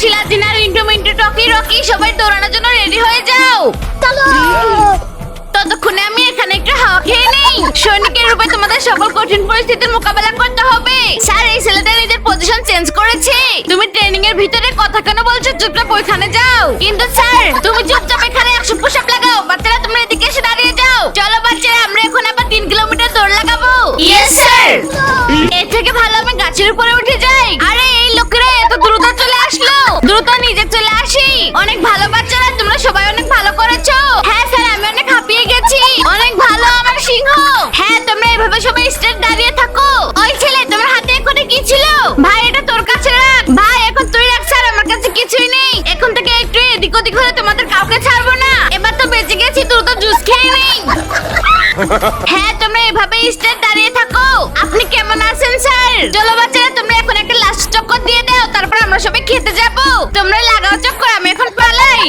শিলা জিনা Rintu Mintu talkie Rocky সবাই দৌড়ানোর জন্য রেডি হয়ে যাও। ততক্ষণে আমি এখানে একটু হাওয়া খেয়ে নেই। সৈনিকের রূপে তোমাদের সকল কঠিন পরিস্থিতির মোকাবেলা করতে হবে। স্যার এই ছেলেটা নিজের পজিশন চেঞ্জ করেছে। তুমি ট্রেনিং এর ভিতরে কথা কেন বলছো? চুপচাপ ওইখানে যাও। কিন্তু স্যার তুমি চুপচাপ এখানে 100 পুশ আপ লাগাও। বাচ্চারা তোমরা এদিকে এসে দাঁড়িয়ে যাও। চলো বাচ্চারা আমরা এখন আবার 3 কিলোমিটার দৌড় লাগাবো। Yes sir. এর থেকে ভালো আমি গাছের উপরে উঠে যাই। আরে এই লোকেরা এত দ্রুত চলে আসলো। দ্রুত নিজে চলে আসি। অনেক ভালো বাচ্চারা, তোমরা সবাই অনেক ভালো করেছো। হ্যাঁ স্যার আমি অনেক হাঁপিয়ে গেছি। অনেক ভালো আমার সিংহ। হ্যাঁ তোমরা এভাবে সবাই স্ট্রেট দাঁড়িয়ে থাকো। ওই ছেলে তোমার হাতে এখন কি ছিল? ভাই এটা তোর কাছে রাখ। ভাই এখন তুই রাখ। স্যার আমার কাছে কিছুই নেই। এখন থেকে একটু এদিক ওদিক হলে তোমাদের কাউকে ছাড়বো না। এবার তো বেঁচে গেছি, দ্রুত জুস খেয়ে নেই। হ্যাঁ তোমরা এভাবে স্ট্রেট দাঁড়িয়ে থাকো। আপনি কেমন আছেন স্যার? চলো বাচ্চারা তোমরা এখন একটা লাস্ট চক্কর দিয়ে দাও, তারপর আমরা সবাই খেতে যাব। তোমরা লাগাও চক্কর, আমি এখন পালাই।